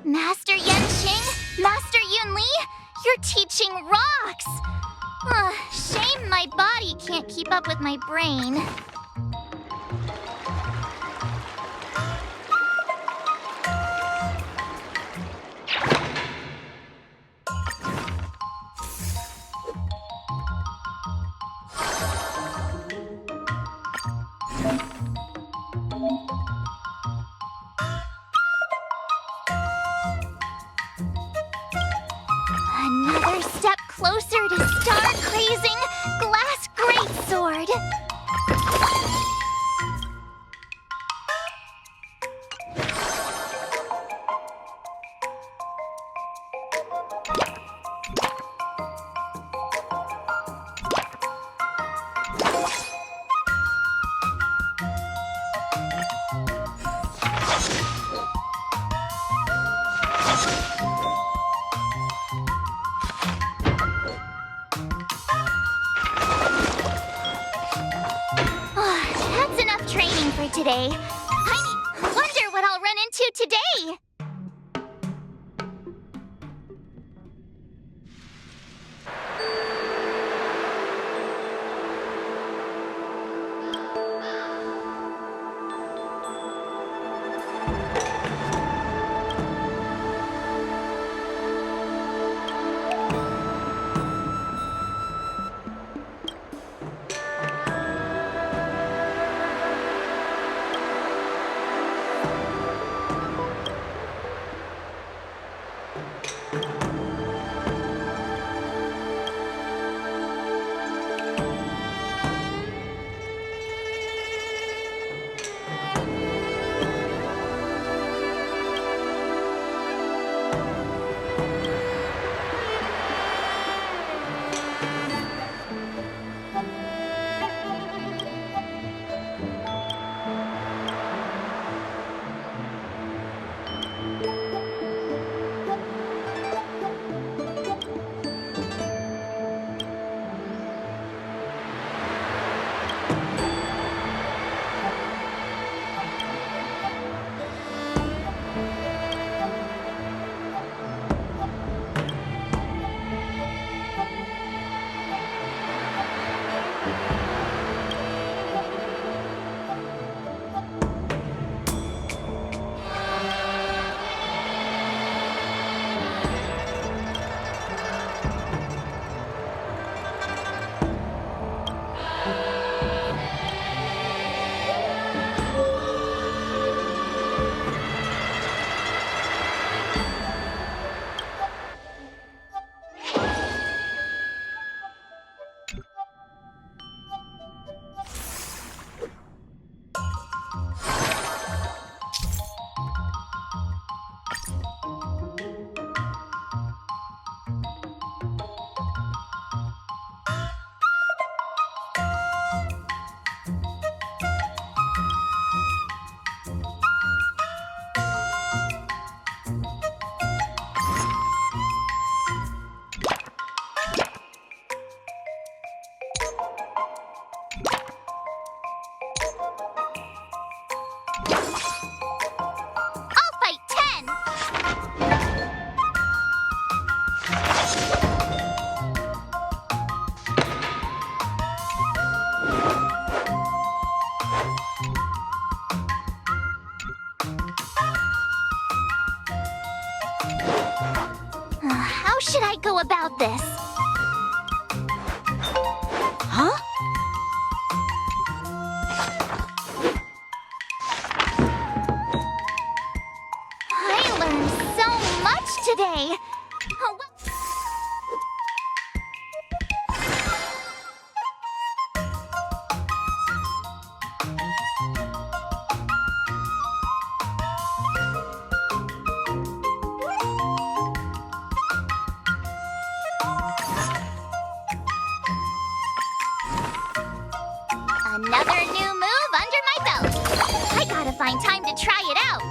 Master Yanqing, Master Yunli, your teaching rocks! Shame my body can't keep up with my brain. Another step closer to star-crazing glass greatsword. That's enough training for today. I wonder what I'll run into today. How should I go about this? Huh? I learned so much today. Another new move under my belt. I gotta find time to try it out.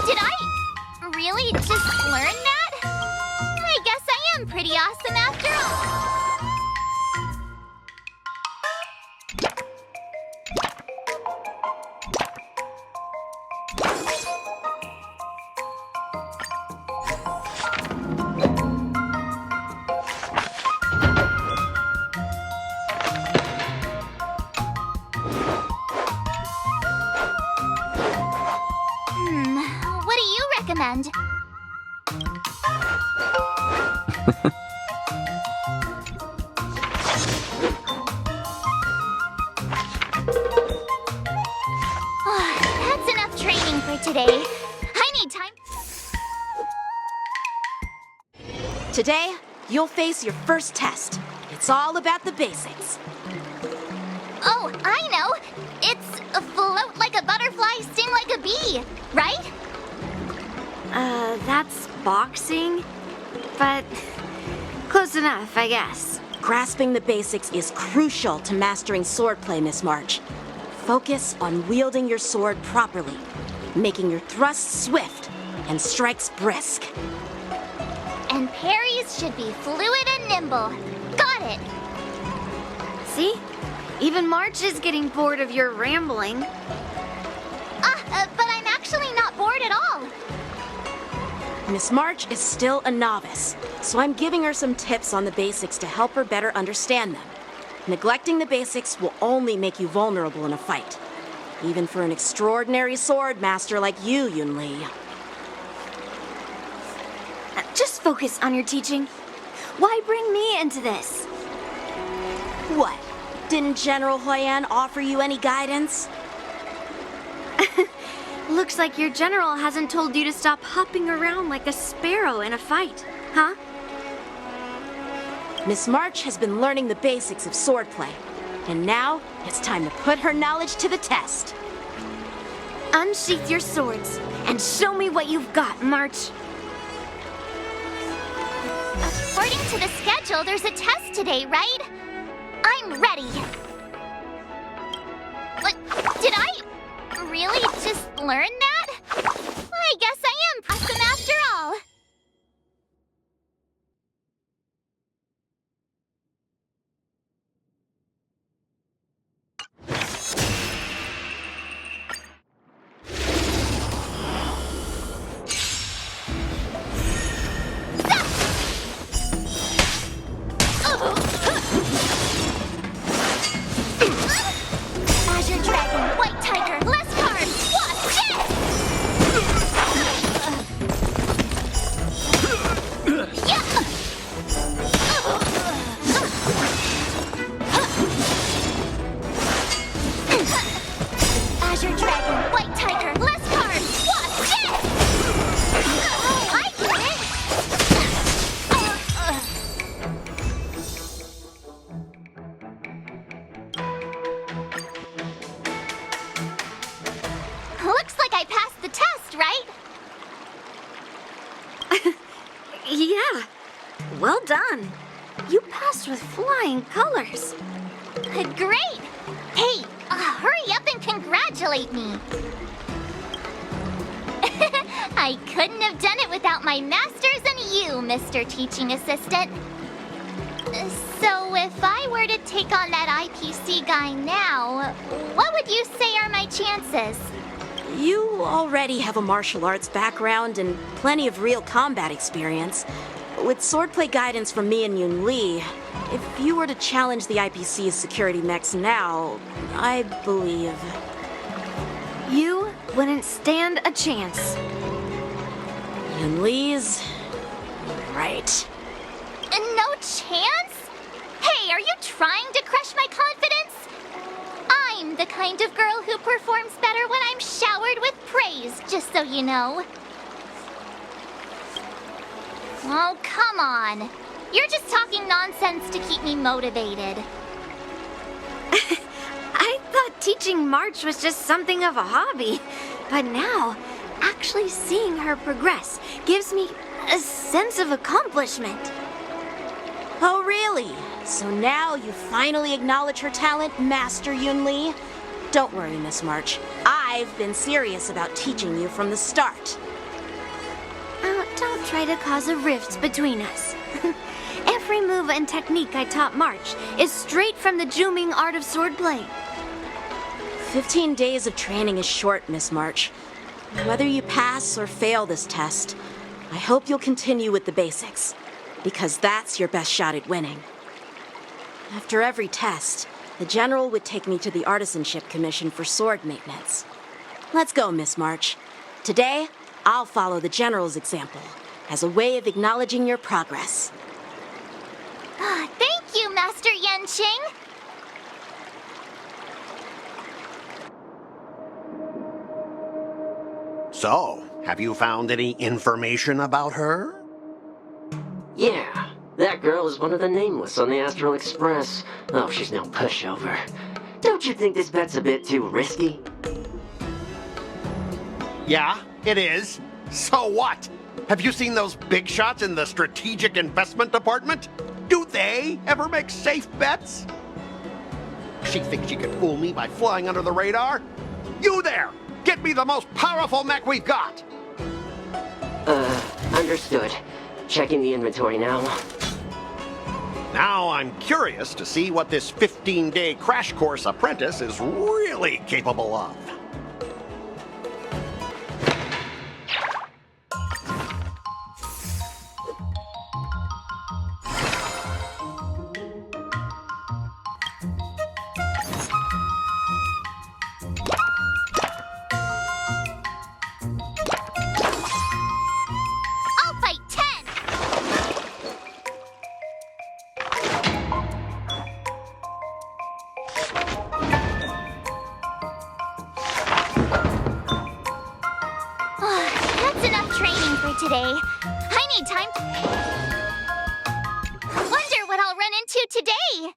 Did I really just learn that? I guess I am pretty awesome after all. What do you recommend? That's enough training for today. I need time. Today, you'll face your first test. It's all about the basics. Oh, I know. It's float like a butterfly, sting like a bee, right? That's boxing? But close enough, I guess. Grasping the basics is crucial to mastering swordplay, Miss March. Focus on wielding your sword properly, making your thrusts swift and strikes brisk. And parries should be fluid and nimble. Got it. See? Even March is getting bored of your rambling. But I'm actually not bored at all. Miss March is still a novice, so I'm giving her some tips on the basics to help her better understand them. Neglecting the basics will only make you vulnerable in a fight, even for an extraordinary sword master like you, Yunli. Just focus on your teaching. Why bring me into this? What? Didn't General Huayan offer you any guidance? Looks like your general hasn't told you to stop hopping around like a sparrow in a fight, huh? Miss March has been learning the basics of swordplay, and now it's time to put her knowledge to the test. Unsheath your swords and show me what you've got, March. According to the schedule, there's a test today, right? I'm ready. What? Did I really just learn that? I guess I am awesome after all. Azure Dragon, White Tiger, less cards, watch it! Azure Dragon, White Tiger, less cards, watch it! Oh, I get it! Looks like I passed the test, right? Yeah, well done. You passed with flying colors. Great! Hey, hurry up and congratulate me. I couldn't have done it without my masters and you, Mr. Teaching Assistant. So if I were to take on that IPC guy now, what would you say are my chances? You already have a martial arts background and plenty of real combat experience. With swordplay guidance from me and Yunli, if you were to challenge the IPC's security mechs now, I believe... You wouldn't stand a chance. Yunli's... right. No chance? Hey, are you trying to crush my confidence? I'm the kind of girl who performs better when I'm showered with praise, just so you know. Oh, come on. You're just talking nonsense to keep me motivated. I thought teaching March was just something of a hobby, but now, actually seeing her progress gives me a sense of accomplishment. Oh, really? So now you finally acknowledge her talent, Master Yunli? Don't worry, Miss March. I've been serious about teaching you from the start. don't try to cause a rift between us. Every move and technique I taught March is straight from the Juming art of swordplay. 15 days of training is short, Miss March. Whether you pass or fail this test, I hope you'll continue with the basics, because that's your best shot at winning. After every test, the General would take me to the Artisanship Commission for sword maintenance. Let's go, Miss March. Today, I'll follow the General's example as a way of acknowledging your progress. Thank you, Master Yanqing. So, have you found any information about her? Yeah, that girl is one of the nameless on the Astral Express. Oh, she's no pushover. Don't you think this bet's a bit too risky? Yeah, it is. So what? Have you seen those big shots in the Strategic Investment Department? Do they ever make safe bets? She thinks she can fool me by flying under the radar? You there! Get me the most powerful mech we've got! Understood. Checking the inventory now. Now I'm curious to see what this 15-day crash course apprentice is really capable of. I'll fight 10! That's enough training for today. I need time. Wonder what I'll run into today.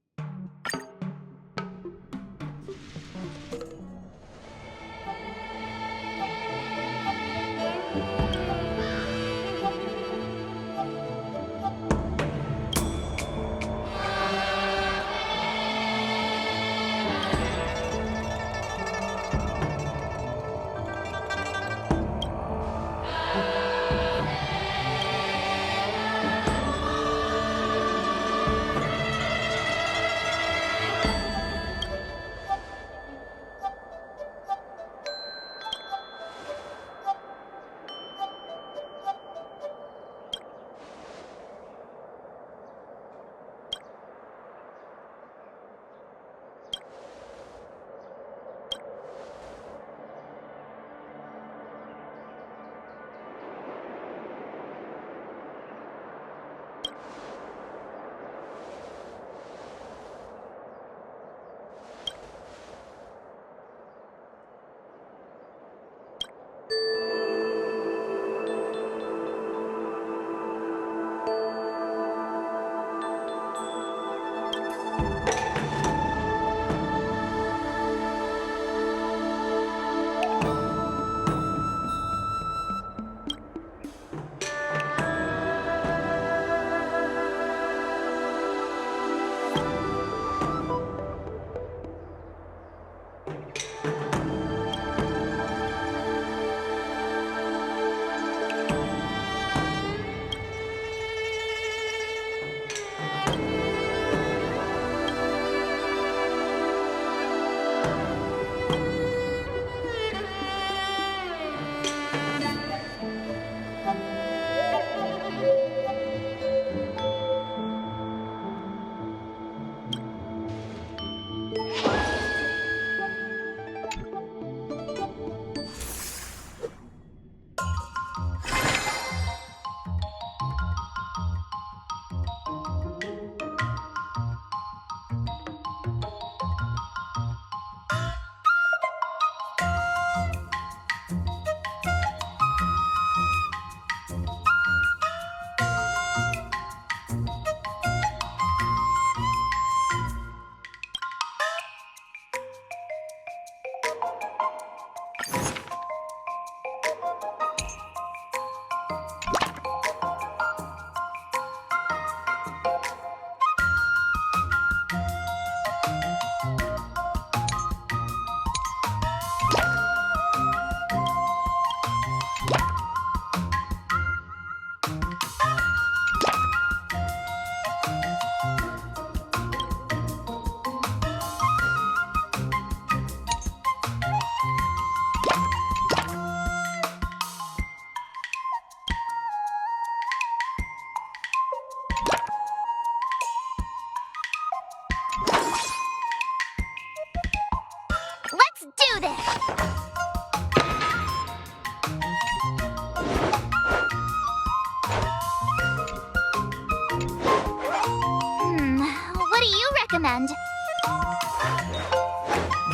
understand.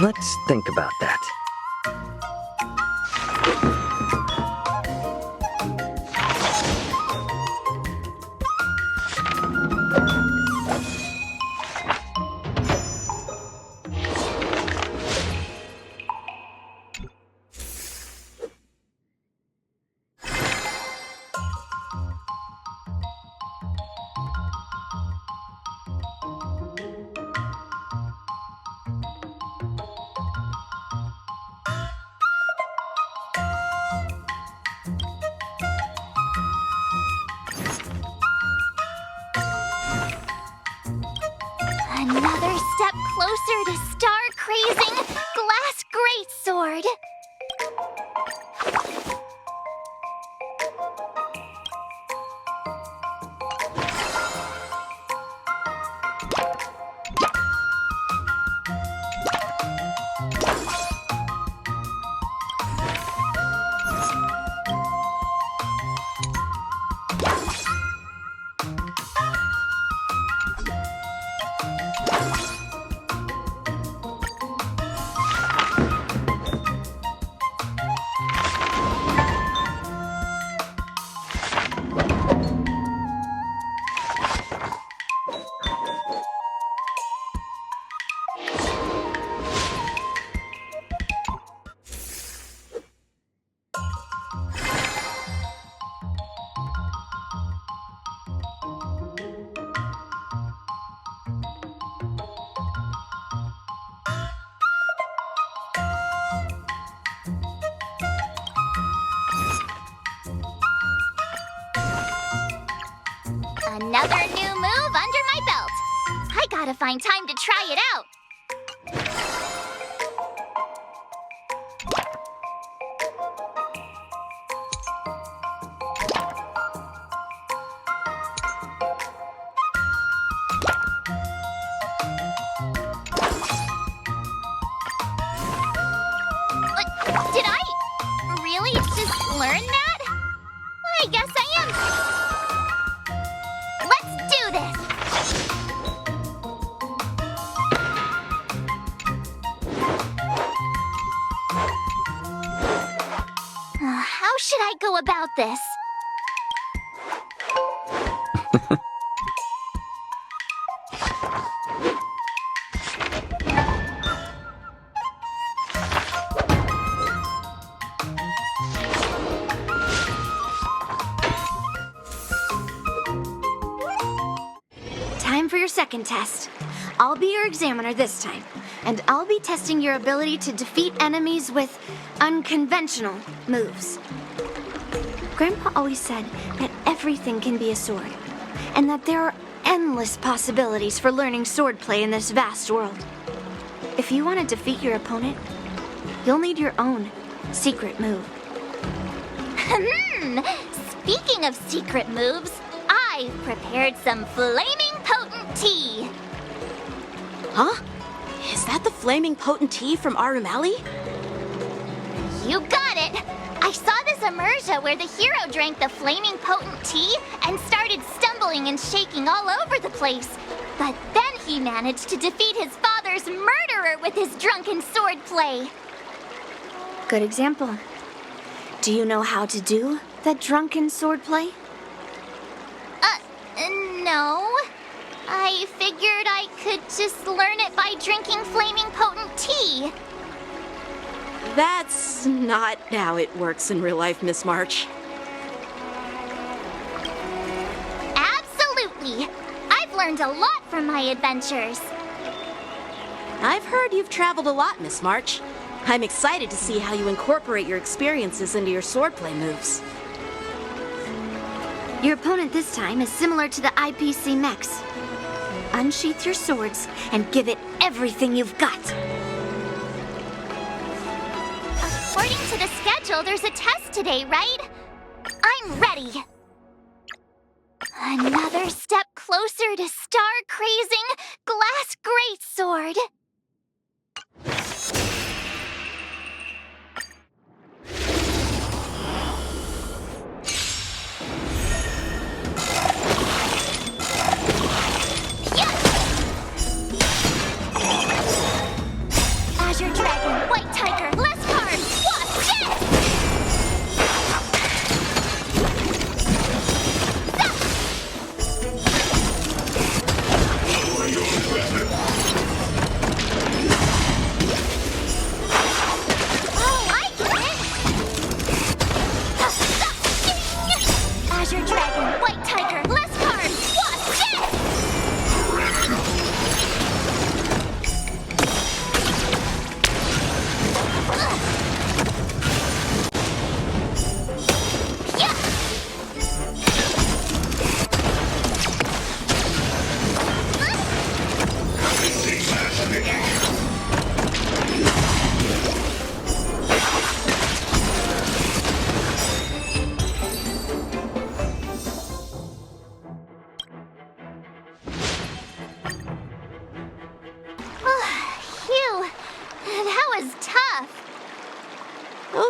Let's think about that. Another step closer to star-crazing glass greatsword. Another new move under my belt. I gotta find time to try it out. What? Did I really just learn that? I guess I am. Let's do this! How should I go about this? Time for your second test. I'll be your examiner this time, and I'll be testing your ability to defeat enemies with unconventional moves. Grandpa always said that everything can be a sword, and that there are endless possibilities for learning swordplay in this vast world. If you want to defeat your opponent, you'll need your own secret move. Speaking of secret moves, I've prepared some flaming potent tea. Huh? Is that the flaming potent tea from Arumali? You got it! I saw this immersia where the hero drank the flaming potent tea and started stumbling and shaking all over the place. But then he managed to defeat his father's murderer with his drunken swordplay. Good example. Do you know how to do that drunken swordplay? No. I figured I could just learn it by drinking flaming potent tea. That's not how it works in real life, Miss March. Absolutely. I've learned a lot from my adventures. I've heard you've traveled a lot, Miss March. I'm excited to see how you incorporate your experiences into your swordplay moves. Your opponent this time is similar to the IPC mechs. Unsheath your swords and give it everything you've got. According to the schedule, there's a test today, right? I'm ready. Another step closer to star-crazing glass greatsword.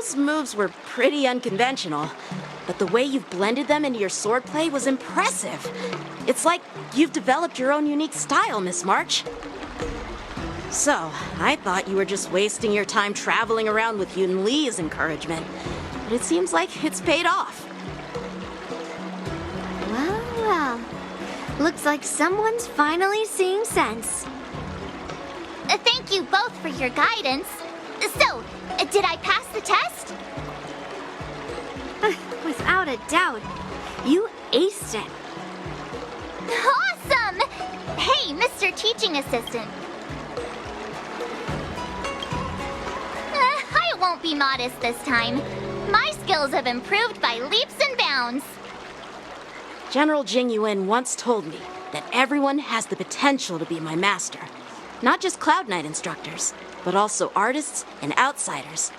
Those moves were pretty unconventional, but the way you've blended them into your swordplay was impressive. It's like you've developed your own unique style, Miss March. So, I thought you were just wasting your time traveling around with Yunli's encouragement, but it seems like it's paid off. Well, well. Looks like someone's finally seeing sense. Thank you both for your guidance. So, did I pass the test? Without a doubt, you aced it. Awesome! Hey, Mr. Teaching Assistant. I won't be modest this time. My skills have improved by leaps and bounds. General Jingyuan once told me that everyone has the potential to be my master. Not just Cloud Knight instructors, but also artists and outsiders.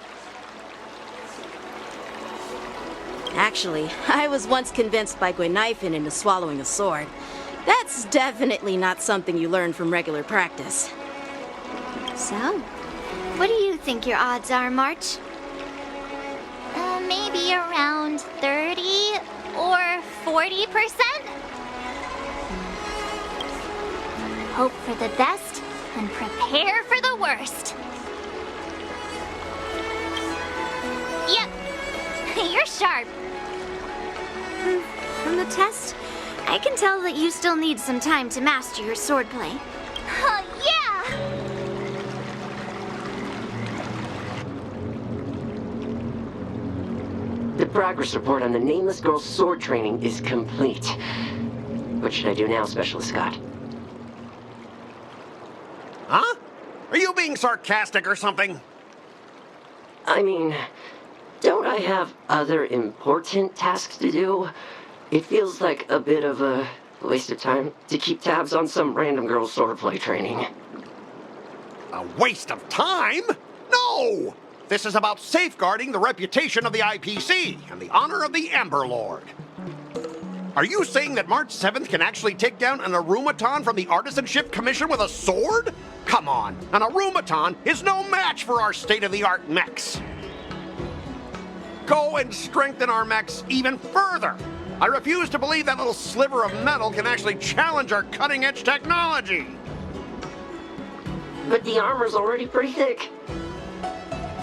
Actually, I was once convinced by Guinifin into swallowing a sword. That's definitely not something you learn from regular practice. So, what do you think your odds are, March? Maybe around 30 or 40%? Hope for the best and prepare for the worst. Yep, you're sharp. From the test, I can tell that you still need some time to master your swordplay. Yeah! The progress report on the nameless girl's sword training is complete. What should I do now, Specialist Scott? Huh? Are you being sarcastic or something? I mean, don't I have other important tasks to do? It feels like a bit of a waste of time to keep tabs on some random girl's swordplay training. A waste of time? No! This is about safeguarding the reputation of the IPC and the honor of the Amber Lord. Are you saying that March 7th can actually take down an Arumaton from the Artisanship Commission with a sword? Come on, an Arumaton is no match for our state-of-the-art mechs. Go and strengthen our mechs even further. I refuse to believe that little sliver of metal can actually challenge our cutting-edge technology. But the armor's already pretty thick.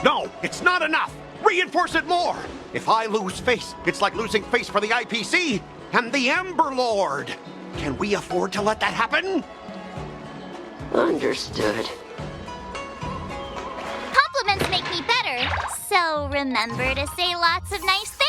No, it's not enough. Reinforce it more. If I lose face, it's like losing face for the IPC and the Ember Lord. Can we afford to let that happen? Understood. Compliments make me better, so remember to say lots of nice things.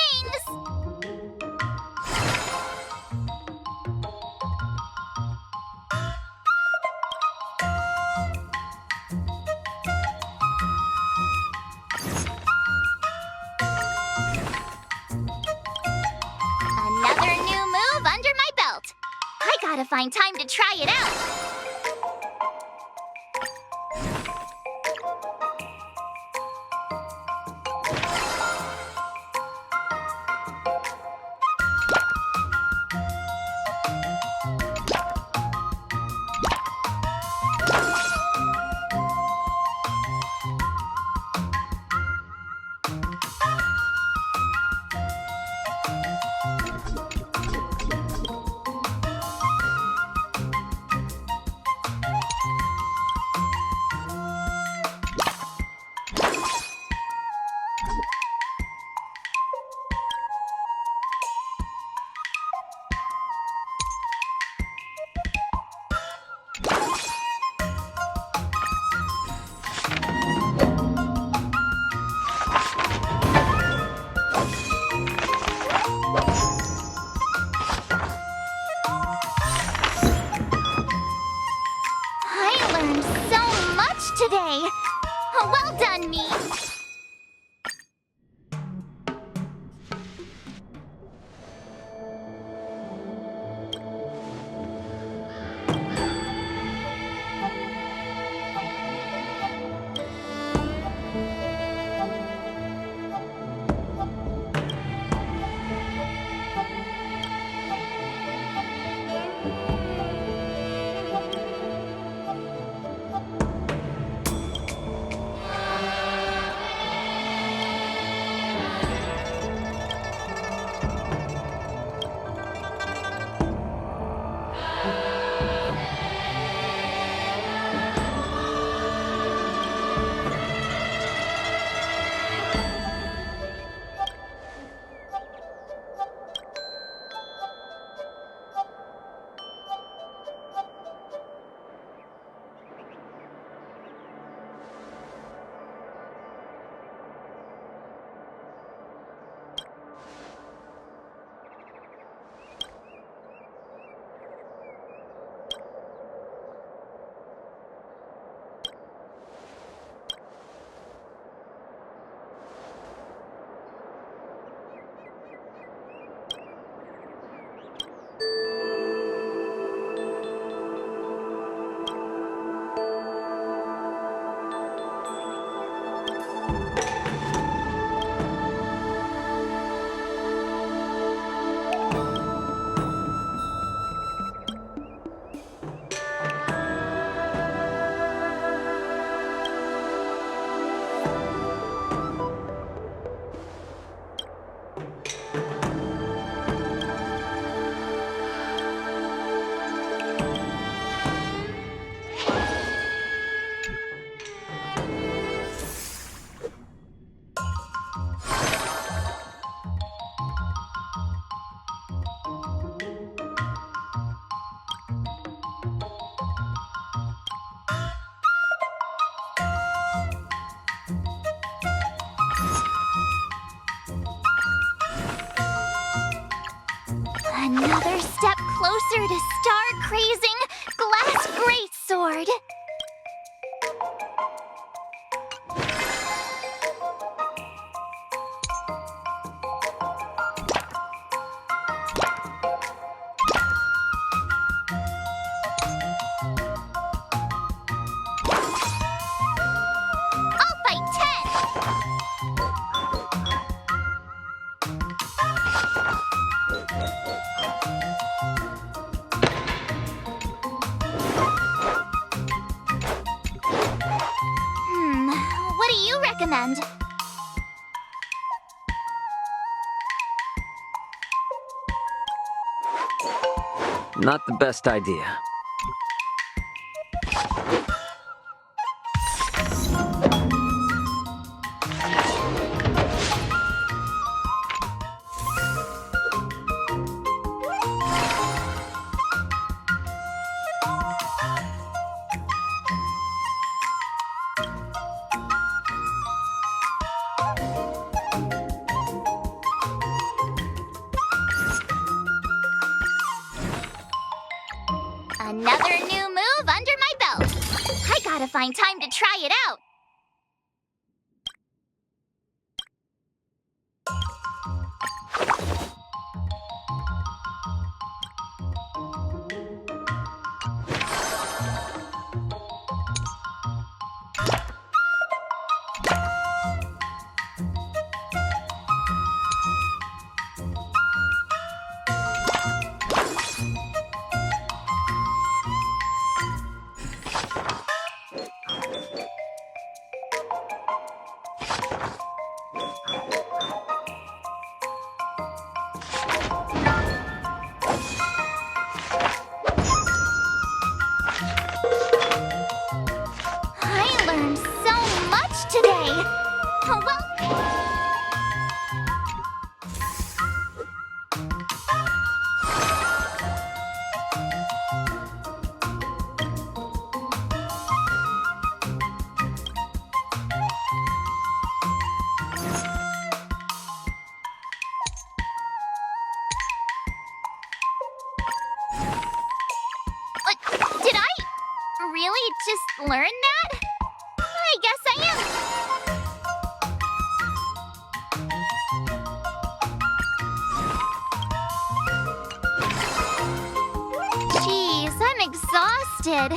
Another new move under my belt. I gotta find time to try it out. Another step closer to star-crazing glass greatsword. I'll fight 10. What do you recommend? Not the best idea. Another new move under my belt. I gotta find time to try it out. I learned so much today. Oh, well. Did I really just learn that? I guess I am. Jeez, I'm exhausted.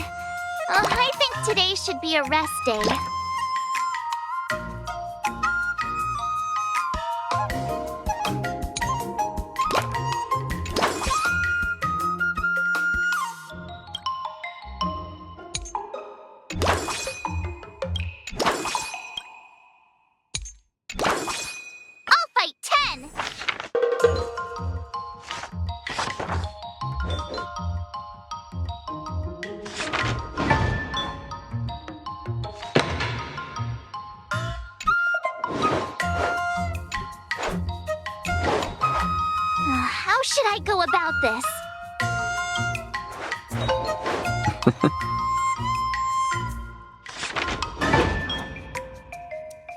I think today should be a rest day. I'll fight 10. How should I go about this?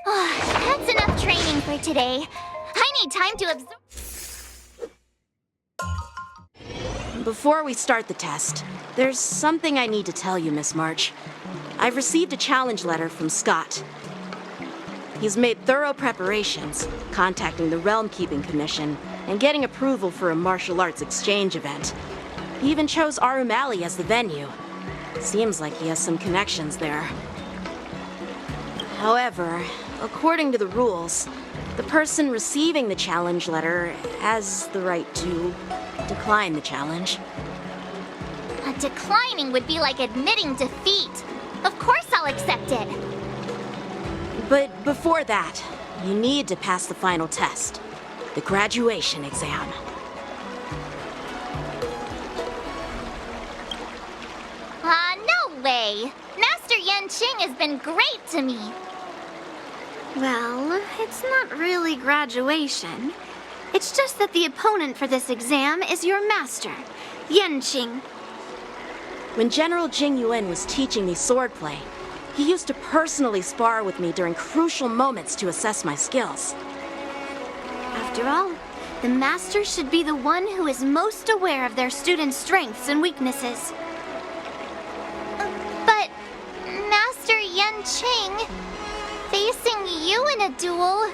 That's enough training for today. I need time to absorb. Before we start the test, there's something I need to tell you, Miss March. I've received a challenge letter from Scott. He's made thorough preparations, contacting the Realm Keeping Commission and getting approval for a martial arts exchange event. He even chose Arumali as the venue. Seems like he has some connections there. However, according to the rules, the person receiving the challenge letter has the right to decline the challenge. Declining would be like admitting defeat. Of course I'll accept it. But before that, you need to pass the final test, the graduation exam. No way. Master Yanqing has been great to me. Well, it's not really graduation. It's just that the opponent for this exam is your master, Yanqing. When General Jing Yuan was teaching me swordplay, he used to personally spar with me during crucial moments to assess my skills. After all, The master should be the one who is most aware of their students' strengths and weaknesses. But, Master Yanqing, facing you in a duel,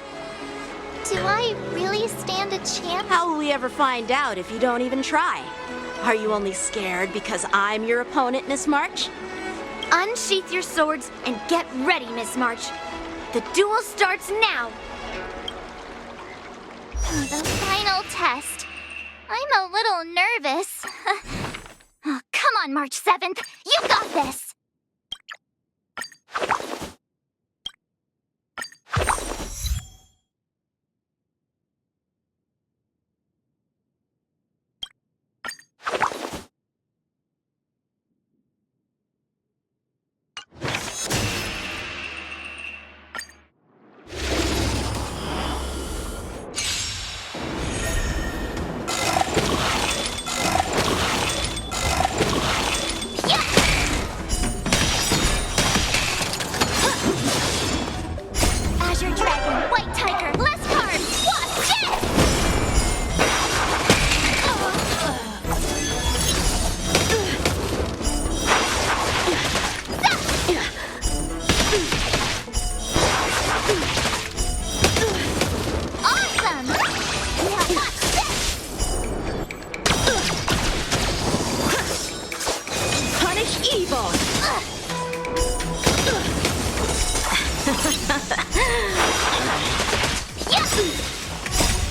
do I really stand a chance? How will we ever find out if you don't even try? Are you only scared because I'm your opponent, Miss March? Unsheath your swords and get ready, Miss March. The duel starts now. The final test. I'm a little nervous. Oh, come on, March 7th. You got this! Azure Dragon, White Tiger, less cards! Watch this! Awesome! Now watch this! Punish evil!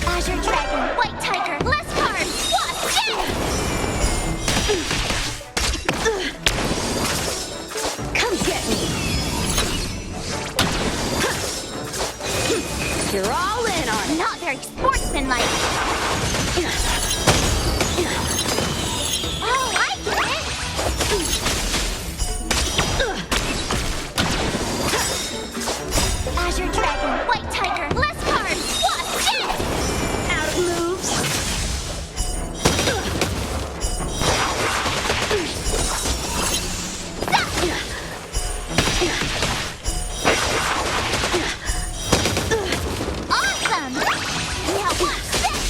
Azure Dragon, White Tiger, less cards! Watch this! Come get me! You're all in on it! Not very sportsmanlike. Oh, I get it! Azure Dragon, White Tiger, less cards! Watch this! Out of moves! Awesome! Now watch this!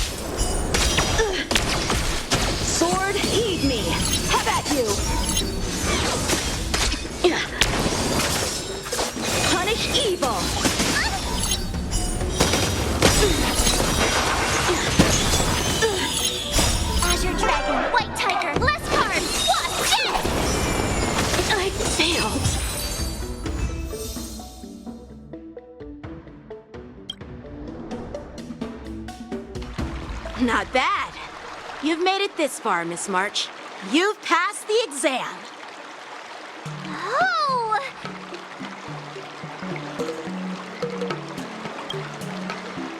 Sword, heed me! Have at you! Punish evil! Azure Dragon, White Tiger, less cards! Watch this! I failed! Not bad. You've made it this far, Miss March. You've passed the exam. Oh!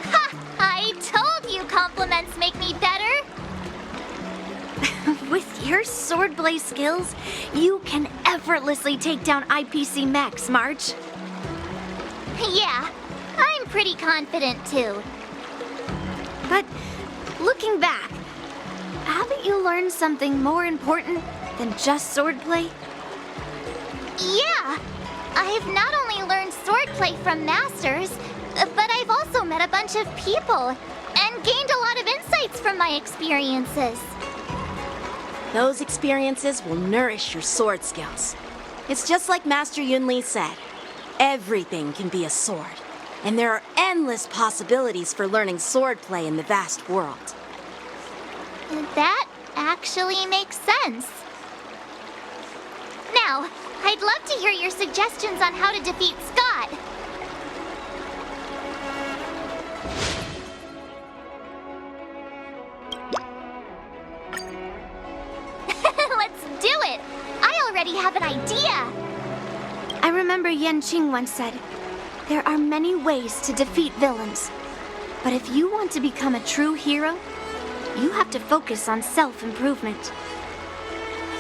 Ha! I told you compliments make me better! With your swordblade skills, you can effortlessly take down IPC mechs, March. Yeah, I'm pretty confident too. But looking back, haven't you learned something more important than just swordplay? Yeah! I've not only learned swordplay from masters, but I've also met a bunch of people and gained a lot of insights from my experiences. Those experiences will nourish your sword skills. It's just like Master Yunli said. Everything can be a sword, and there are endless possibilities for learning swordplay in the vast world. That actually makes sense. Now, I'd love to hear your suggestions on how to defeat Scott. Let's do it! I already have an idea! I remember Yanqing once said, there are many ways to defeat villains. But if you want to become a true hero, you have to focus on self-improvement.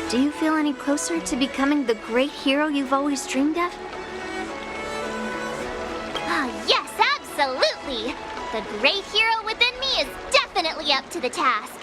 Do you feel any closer to becoming the great hero you've always dreamed of? Oh, yes, absolutely! The great hero within me is definitely up to the task.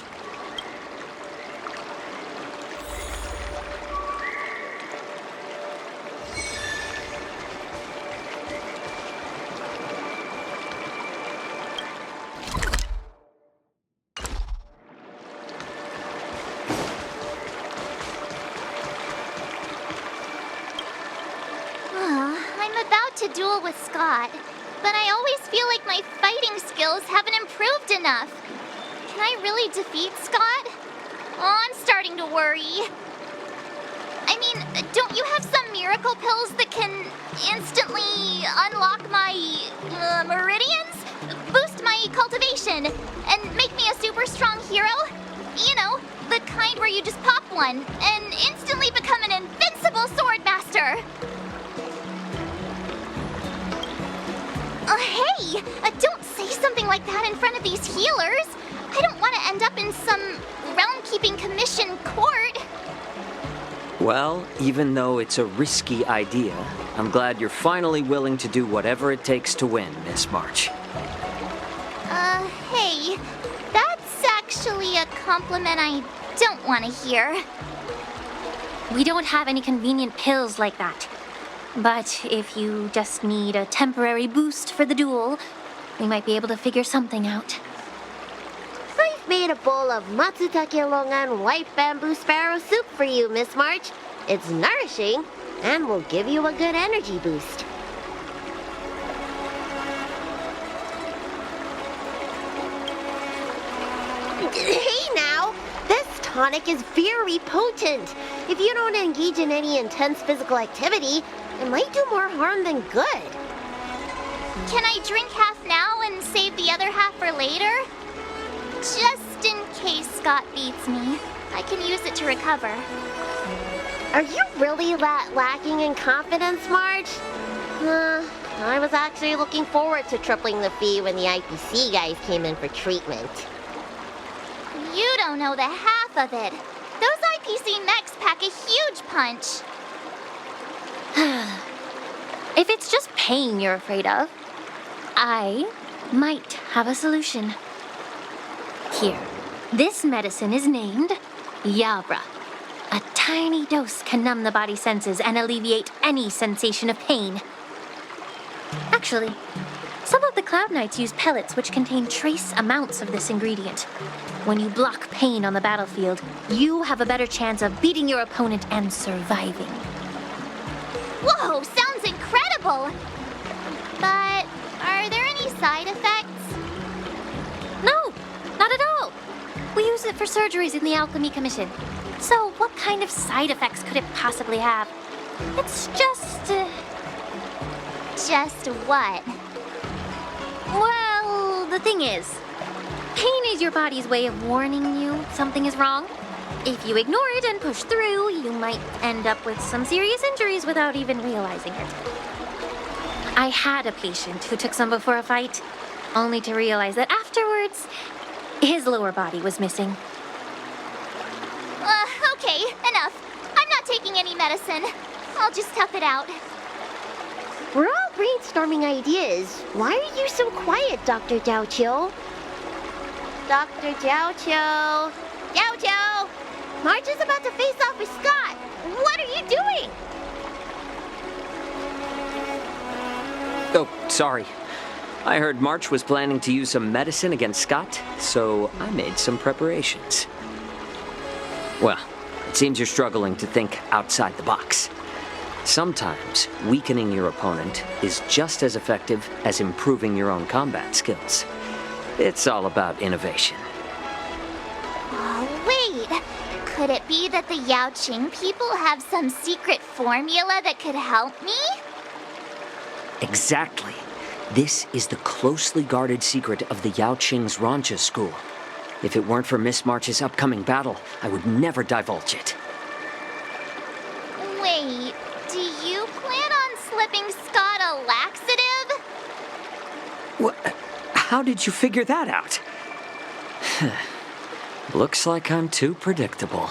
to duel with Scott, but I always feel like my fighting skills haven't improved enough. Can I really defeat Scott? Oh, I'm starting to worry. I mean, don't you have some miracle pills that can instantly unlock my meridians? Boost my cultivation and make me a super strong hero? You know, the kind where you just pop one and instantly become an invincible sword master. Hey, don't say something like that in front of these healers. I don't want to end up in some realm-keeping commission court. Well, even though it's a risky idea, I'm glad you're finally willing to do whatever it takes to win, Miss March. Hey, that's actually a compliment I don't want to hear. We don't have any convenient pills like that. But if you just need a temporary boost for the duel, we might be able to figure something out. I've made a bowl of matsutake longan white bamboo sparrow soup for you, Miss March. It's nourishing and will give you a good energy boost. Hey now! This tonic is very potent. If you don't engage in any intense physical activity, it might do more harm than good. Can I drink half now and save the other half for later? Just in case Scott beats me, I can use it to recover. Are you really that lacking in confidence, Marge? I was actually looking forward to tripling the fee when the IPC guys came in for treatment. You don't know the half of it. Those IPC mechs pack a huge punch. If it's just pain you're afraid of, I might have a solution. Here, this medicine is named Yabra. A tiny dose can numb the body's senses and alleviate any sensation of pain. Actually, some of the Cloud Knights use pellets which contain trace amounts of this ingredient. When you block pain on the battlefield, you have a better chance of beating your opponent and surviving. Whoa, sounds incredible! But are there any side effects? No, not at all. We use it for surgeries in the Alchemy Commission. So what kind of side effects could it possibly have? It's just... Just what? Well, the thing is, pain is your body's way of warning you something is wrong. If you ignore it and push through, you might end up with some serious injuries without even realizing it. I had a patient who took some before a fight, only to realize that afterwards, his lower body was missing. Okay, enough. I'm not taking any medicine. I'll just tough it out. We're all brainstorming ideas. Why are you so quiet, Dr. Jiaoqiu? Dr. Jiaoqiu! Jiaoqiu! Marge is about to face off with Scott. What are you doing? Oh, sorry. I heard March was planning to use some medicine against Scott, so I made some preparations. Well, it seems you're struggling to think outside the box. Sometimes weakening your opponent is just as effective as improving your own combat skills. It's all about innovation. Oh, wait. Could it be that the Yanqing people have some secret formula that could help me? Exactly. This is the closely guarded secret of the Yaoqing's Rancha school. If it weren't for Miss March's upcoming battle, I would never divulge it. Wait, do you plan on slipping Scott a laxative? What? How did you figure that out? Looks like I'm too predictable.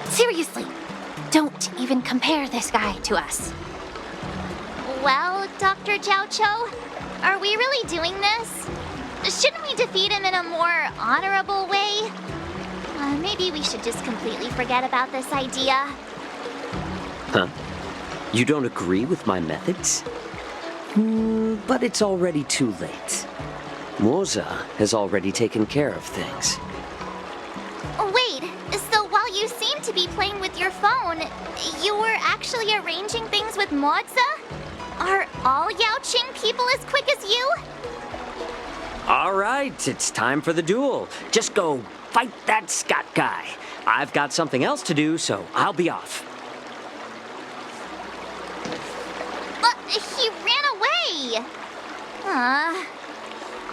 Seriously, don't even compare this guy to us. Well, Dr. Jiaoqiu, are we really doing this? Shouldn't we defeat him in a more honorable way? Maybe we should just completely forget about this idea. Huh? You don't agree with my methods? But it's already too late. Moza has already taken care of things. Wait, so while you seem seem to be playing with your phone. You were actually arranging things with Moza? Are all Yaoqing people as quick as you? All right, it's time for the duel. Just go fight that Scott guy. I've got something else to do, so I'll be off. But he ran away.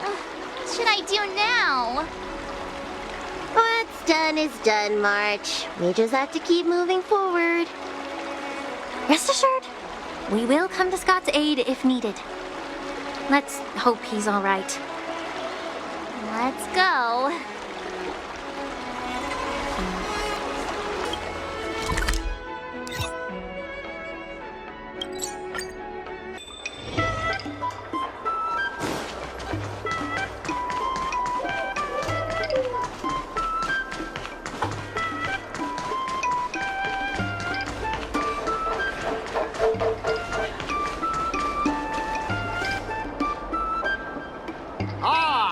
What should I do now? What's done is done, March. We just have to keep moving forward. Rest assured, we will come to Scott's aid if needed. Let's hope he's all right. Let's go.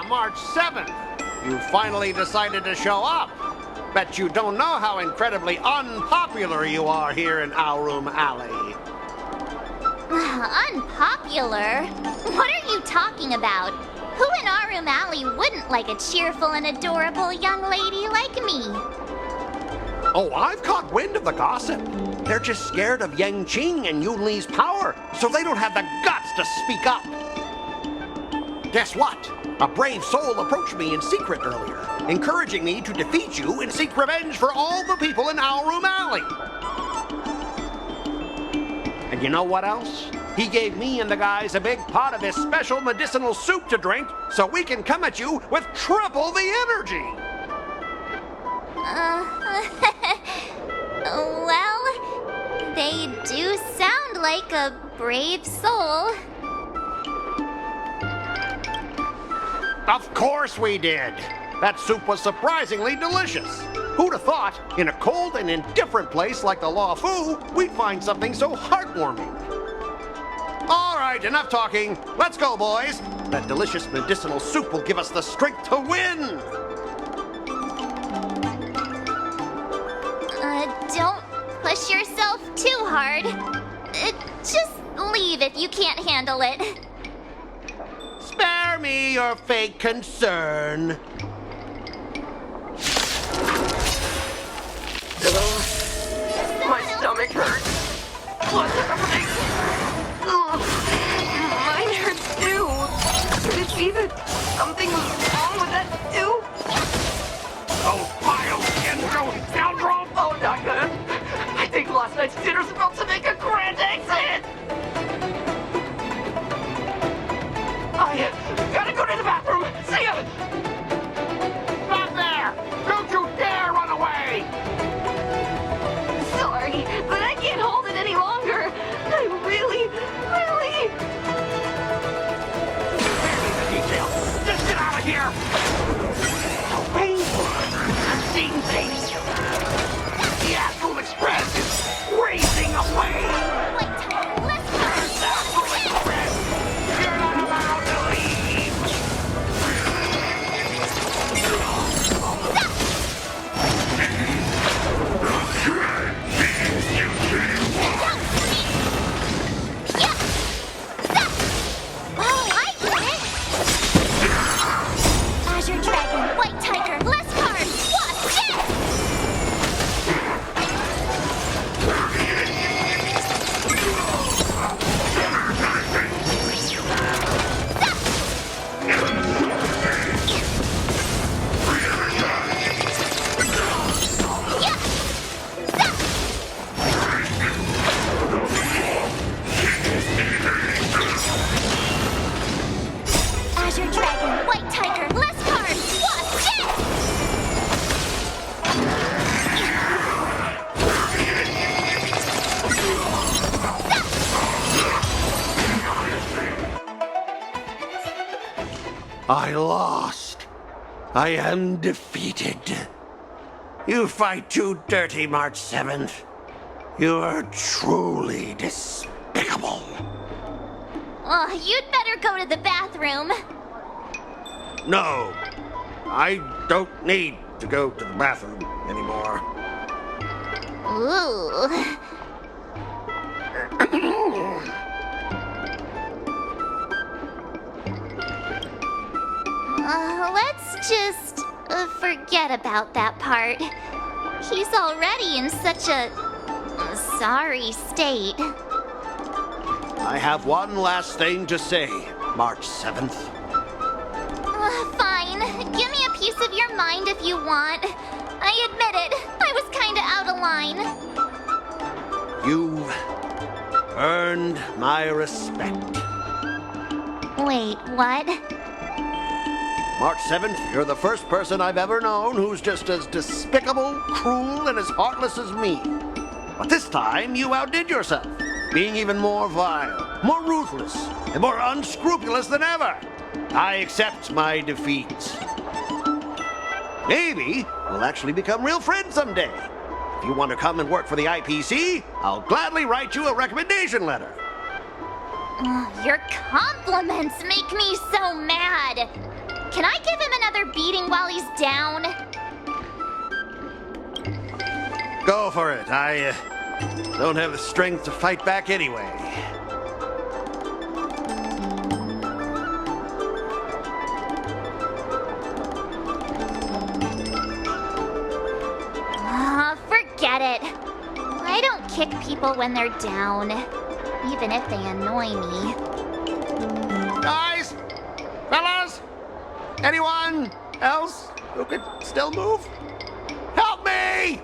March 7th. You finally decided to show up. Bet you don't know how incredibly unpopular you are here in Aurum Alley. Unpopular? What are you talking about? Who in Aurum Alley wouldn't like a cheerful and adorable young lady like me? Oh, I've caught wind of the gossip. They're just scared of Yanqing and Yunli's power, so they don't have the guts to speak up. Guess what? A brave soul approached me in secret earlier, encouraging me to defeat you and seek revenge for all the people in Aurum Alley. And you know what else? He gave me and the guys a big pot of his special medicinal soup to drink so we can come at you with triple the energy. Well, they do sound like a brave soul. Of course we did. That soup was surprisingly delicious. Who'd have thought, in a cold and indifferent place like the Law Fu, we'd find something so heartwarming. All right, enough talking. Let's go, boys. That delicious medicinal soup will give us the strength to win. Don't push yourself too hard. Just leave if you can't handle it. Spare me your fake concern. My stomach hurts. What's happening? Oh, mine hurts too. Could it be that something was wrong with that too? Those vile skin-grown scoundrels! Oh, not good. I think last night's dinner's about to make a grand exit. I gotta go to the bathroom. See ya. Stop there! Don't you dare run away! Sorry, but I can't hold it any longer. I really... Detail. Just get out of here! So painful! I'm seeing things! The Astral Express is racing away! Wait, let's go. Astral Express! You're not allowed to leave! Azure Dragon, White Tiger, less card, watch it! Azure Dragon, White Tiger, less card, watch it! I lost. I am defeated. You fight too dirty, March 7th. You are truly despicable. Oh, you'd better go to the bathroom. No, I don't need to go to the bathroom anymore. Ooh. Let's just forget about that part. He's already in such a sorry state. I have one last thing to say, March 7th. Fine. Give me a piece of your mind if you want. I admit it. I was kinda out of line. You've earned my respect. Wait, what? March 7th, you're the first person I've ever known who's just as despicable, cruel, and as heartless as me. But this time, you outdid yourself, being even more vile, more ruthless, and more unscrupulous than ever. I accept my defeat. Maybe we'll actually become real friends someday. If you want to come and work for the IPC, I'll gladly write you a recommendation letter. Your compliments make me so mad. Can I give him another beating while he's down? Go for it. I don't have the strength to fight back anyway. Forget it. I don't kick people when they're down, even if they annoy me. Guys! Fellas! Anyone else who could still move? Help me!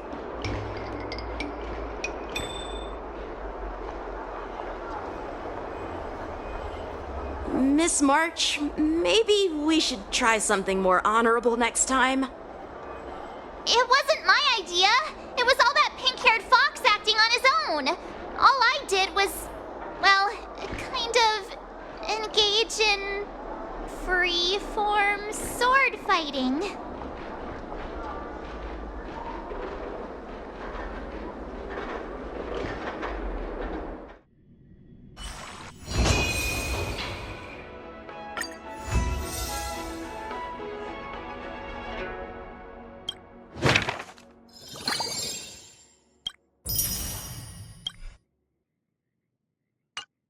Miss March, maybe we should try something more honorable next time. It wasn't my idea. It was all that pink-haired fox acting on his own. All I did was, well, kind of engage in free-form sword fighting.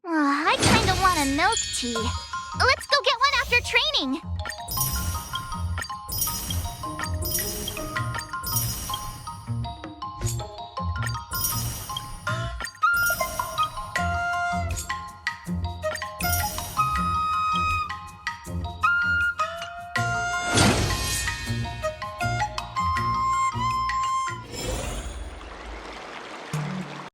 I kinda want a milk tea. Let's go get one after training.